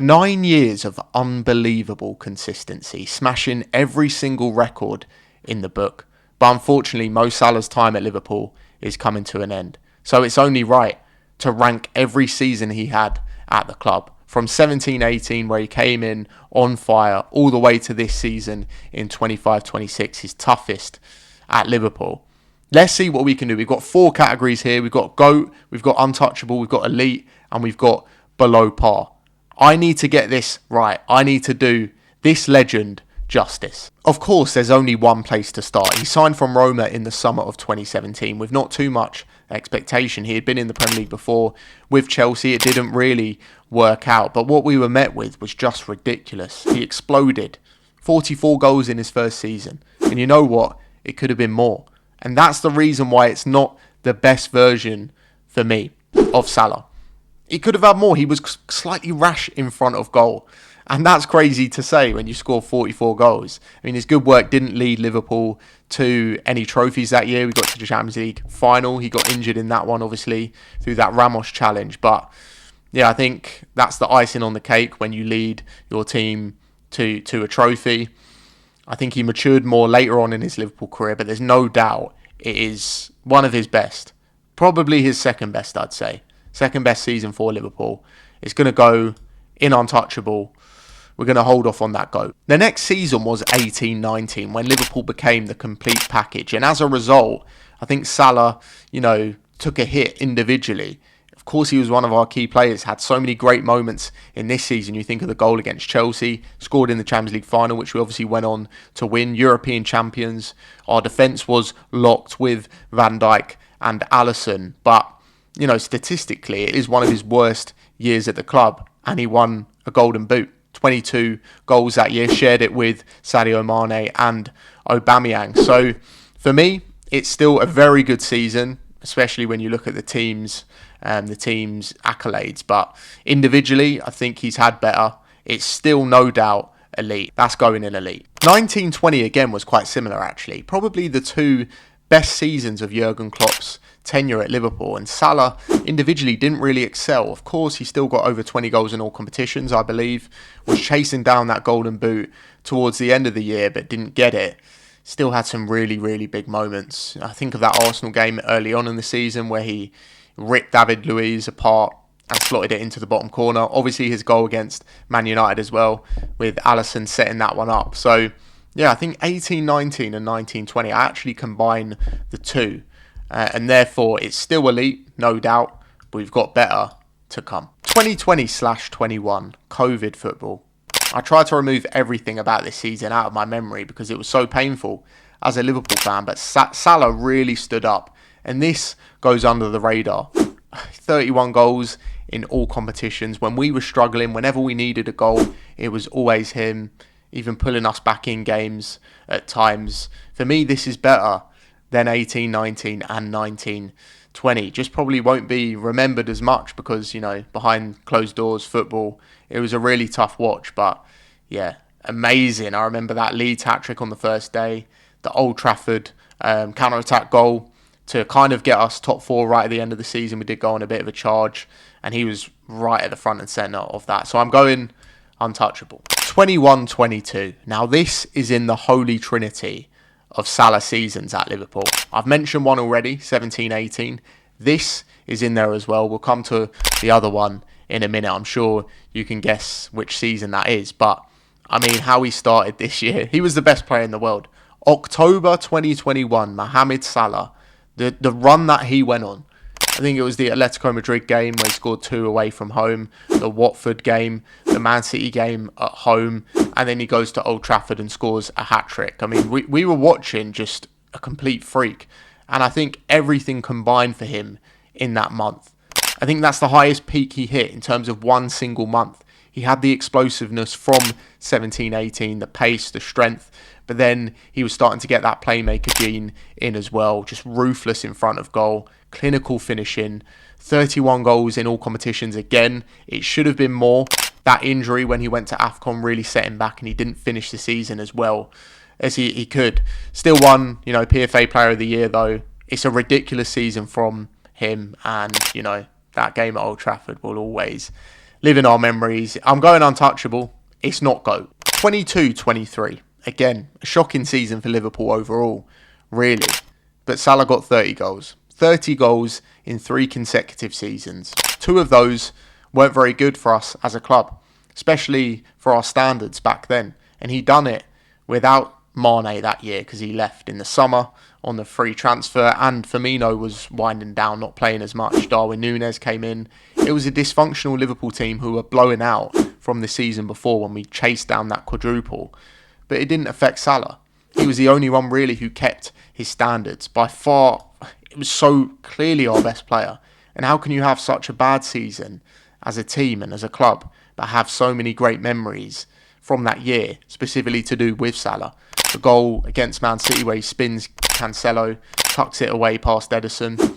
9 years of unbelievable consistency, smashing every single record in the book. But unfortunately, Mo Salah's time at Liverpool is coming to an end. So it's only right to rank every season he had at the club. From 17-18, where he came in on fire, all the way to this season in 25-26, his toughest at Liverpool. Let's see what we can do. We've got 4 categories here. We've got GOAT, we've got Untouchable, we've got Elite, and we've got Below Par. I need to get this right. I need to do this legend justice. Of course, there's only one place to start. He signed from Roma in the summer of 2017 with not too much expectation. He had been in the Premier League before with Chelsea. It didn't really work out, but what we were met with was just ridiculous. He exploded. 44 goals in his first season. And you know what? It could have been more. And that's the reason why it's not the best version for me of Salah. He could have had more. He was slightly rash in front of goal. And that's crazy to say when you score 44 goals. I mean, his good work didn't lead Liverpool to any trophies that year. We got to the Champions League final. He got injured in that one, obviously, through that Ramos challenge. But yeah, I think that's the icing on the cake when you lead your team to a trophy. I think he matured more later on in his Liverpool career, but there's no doubt it is one of his best. Probably his second best, I'd say. Second best season for Liverpool. It's going to go in Untouchable. We're going to hold off on that GOAT. The next season was 18-19 when Liverpool became the complete package. And as a result, I think Salah, took a hit individually. Of course, he was one of our key players, had so many great moments in this season. You think of the goal against Chelsea, scored in the Champions League final, which we obviously went on to win, European champions. Our defence was locked with Van Dijk and Alisson. But, statistically, it is one of his worst years at the club. And he won a Golden Boot. 22 goals that year, shared it with Sadio Mane and Aubameyang. So, for me, it's still a very good season, especially when you look at the team's accolades. But individually, I think he's had better. It's still no doubt elite. That's going in elite. 19-20 again was quite similar, actually. Probably the 2 best seasons of Jurgen Klopp's tenure at Liverpool. And Salah individually didn't really excel. Of course, he still got over 20 goals in all competitions, I believe. Was chasing down that Golden Boot towards the end of the year, but didn't get it. Still had some really, really big moments. I think of that Arsenal game early on in the season where he ripped David Luiz apart and slotted it into the bottom corner. Obviously, his goal against Man United as well, with Alisson setting that one up. So, yeah, I think 18-19 and 19-20, I actually combine the 2. And therefore, it's still elite, no doubt, but we've got better to come. 2020/21, COVID football. I tried to remove everything about this season out of my memory because it was so painful as a Liverpool fan, but Salah really stood up. And this goes under the radar. 31 goals in all competitions. When we were struggling, whenever we needed a goal, it was always him, even pulling us back in games at times. For me, this is better than 18-19 and 19-20. Just probably won't be remembered as much because, behind closed doors football, it was a really tough watch. But, yeah, amazing. I remember that Leeds hat-trick on the first day, the Old Trafford counter-attack goal to kind of get us top 4 right at the end of the season. We did go on a bit of a charge, and he was right at the front and centre of that. So I'm going Untouchable. 21-22. Now, this is in the holy trinity of Salah seasons at Liverpool. I've mentioned one already, 17-18. This is in there as well. We'll come to the other one in a minute. I'm sure you can guess which season that is. But, I mean, how he started this year. He was the best player in the world. October 2021, Mohamed Salah, the run that he went on. I think it was the Atletico Madrid game where he scored 2 away from home, the Watford game, the Man City game at home, and then he goes to Old Trafford and scores a hat-trick. I mean, we were watching just a complete freak, and I think everything combined for him in that month. I think that's the highest peak he hit in terms of one single month. He had the explosiveness from 17-18, the pace, the strength, but then he was starting to get that playmaker gene in as well, just ruthless in front of goal, clinical finishing, 31 goals in all competitions. Again, it should have been more. That injury when he went to AFCON really set him back and he didn't finish the season as well as he could. Still won, PFA Player of the Year though. It's a ridiculous season from him and, that game at Old Trafford will always live in our memories. I'm going untouchable. It's not GOAT. 22-23. Again, a shocking season for Liverpool overall, really. But Salah got 30 goals. 30 goals in 3 consecutive seasons. 2 of those weren't very good for us as a club, especially for our standards back then. And he done it without Mane that year because he left in the summer on the free transfer, and Firmino was winding down, not playing as much. Darwin Núñez came in. It was a dysfunctional Liverpool team who were blowing out from the season before when we chased down that quadruple. But it didn't affect Salah. He was the only one really who kept his standards. By far, it was so clearly our best player. And how can you have such a bad season as a team and as a club, but have so many great memories from that year, specifically to do with Salah? The goal against Man City where he spins Cancelo, tucks it away past Ederson.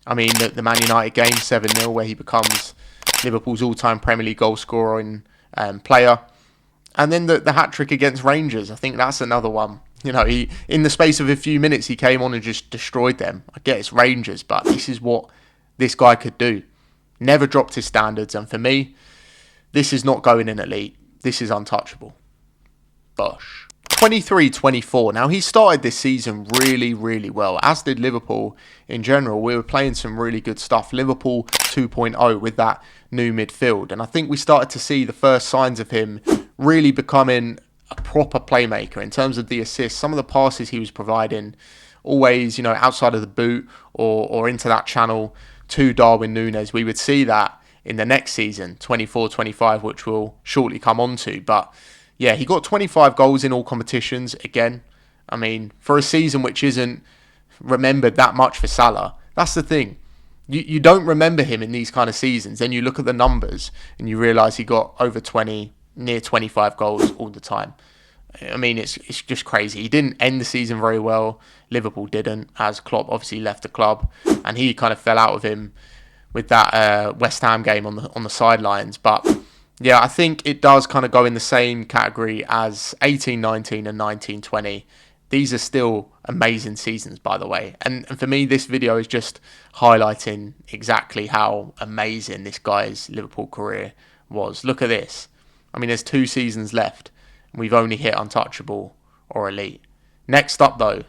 I mean, the Man United game, 7-0, where he becomes Liverpool's all-time Premier League goal scoring player. And then the hat-trick against Rangers, I think that's another one. You know, he in the space of a few minutes, he came on and just destroyed them. I get it's Rangers, but this is what this guy could do. Never dropped his standards, and for me, this is not going in elite. This is untouchable. Bosh. 23-24. Now, he started this season really, really well, as did Liverpool in general. We were playing some really good stuff. Liverpool 2.0 with that new midfield. And I think we started to see the first signs of him really becoming a proper playmaker in terms of the assists. Some of the passes he was providing, always, you know, outside of the boot or into that channel to Darwin Núñez. We would see that in the next season, 24-25, which we'll shortly come on to. But yeah, he got 25 goals in all competitions again. I mean, for a season which isn't remembered that much for Salah, that's the thing. You don't remember him in these kind of seasons. Then you look at the numbers and you realise he got over 20, near 25 goals all the time. I mean, it's just crazy. He didn't end the season very well. Liverpool didn't, as Klopp obviously left the club, and he kind of fell out of him with that West Ham game on the sidelines. But yeah, I think it does kind of go in the same category as 18-19 and 19-20. These are still amazing seasons, by the way. And for me, this video is just highlighting exactly how amazing this guy's Liverpool career was. Look at this. I mean, there's 2 seasons left. And we've only hit untouchable or elite. Next up, though,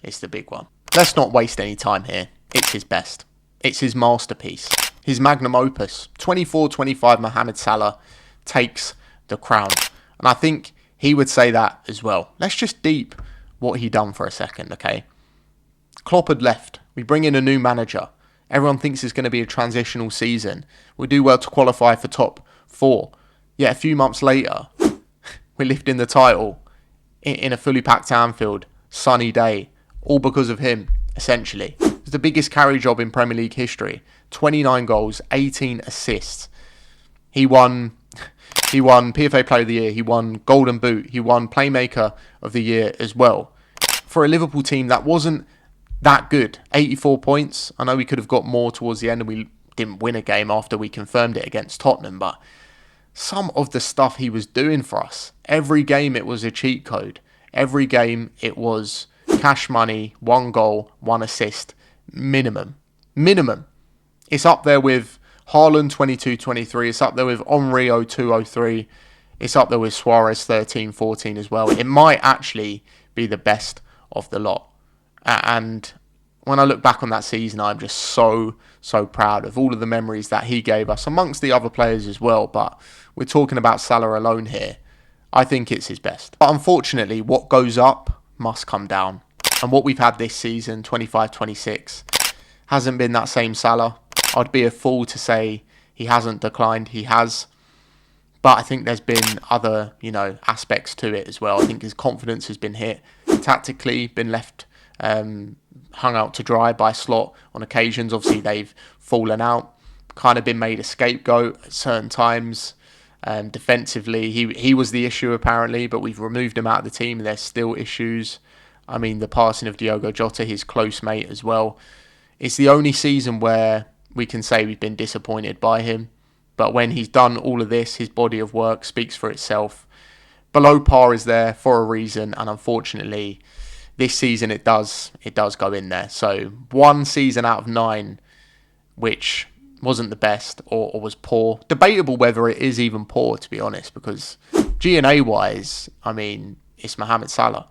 is the big one. Let's not waste any time here. It's his best. It's his masterpiece. His magnum opus. 24-25 Mohamed Salah takes the crown. And I think he would say that as well. Let's just deep what he done for a second, okay? Klopp had left. We bring in a new manager. Everyone thinks it's going to be a transitional season. We do well to qualify for top 4. Yet a few months later, we're lifting the title in a fully packed Anfield, sunny day, all because of him, essentially. It was the biggest carry job in Premier League history. 29 goals, 18 assists. He won PFA Player of the Year. He won Golden Boot. He won Playmaker of the Year as well. For a Liverpool team that wasn't that good, 84 points. I know we could have got more towards the end and we didn't win a game after we confirmed it against Tottenham, but some of the stuff he was doing for us, every game it was a cheat code. Every game it was cash money, 1 goal, 1 assist, minimum. It's up there with Haaland 22-23. It's up there with Henry 02-03. It's up there with Suarez 13-14 as well. It might actually be the best of the lot. And when I look back on that season, I'm just so proud of all of the memories that he gave us, amongst the other players as well. But we're talking about Salah alone here. I think it's his best. But unfortunately, what goes up must come down. And what we've had this season, 25-26, hasn't been that same Salah. I'd be a fool to say he hasn't declined. He has. But I think there's been other, aspects to it as well. I think his confidence has been hit. Tactically, been left hung out to dry by Slot on occasions. Obviously, they've fallen out. Kind of been made a scapegoat at certain times. Defensively, he was the issue apparently, but we've removed him out of the team. There's still issues. I mean, the passing of Diogo Jota, his close mate as well. It's the only season where we can say we've been disappointed by him. But when he's done all of this, his body of work speaks for itself. Below par is there for a reason, and unfortunately, this season it does go in there. So 1 season out of 9, which wasn't the best or was poor. Debatable whether it is even poor, to be honest, because G&A wise, I mean, it's Mohamed Salah.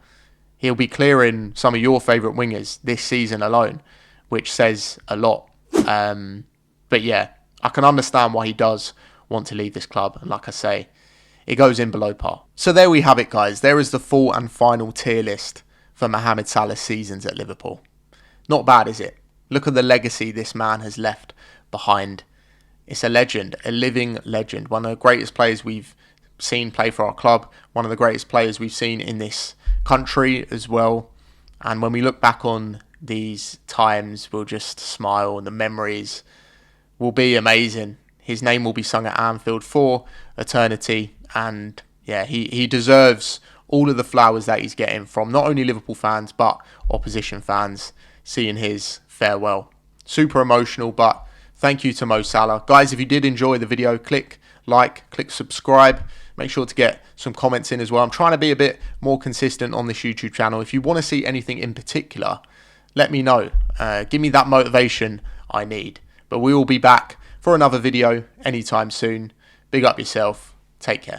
He'll be clearing some of your favourite wingers this season alone, which says a lot. But yeah, I can understand why he does want to leave this club. And like I say, it goes in below par. So there we have it, guys. There is the full and final tier list for Mohamed Salah's seasons at Liverpool. Not bad, is it? Look at the legacy this man has left behind. It's a legend, a living legend. One of the greatest players we've seen play for our club. One of the greatest players we've seen in this country as well. And when we look back on these times, we'll just smile, and the memories will be amazing. His name will be sung at Anfield for eternity. And yeah, he deserves all of the flowers that he's getting from not only Liverpool fans, but opposition fans seeing his farewell. Super emotional, but thank you to Mo Salah. Guys, if you did enjoy the video, click like, click subscribe. Make sure to get some comments in as well. I'm trying to be a bit more consistent on this YouTube channel. If you want to see anything in particular, let me know. Give me that motivation I need. But we will be back for another video anytime soon. Big up yourself. Take care.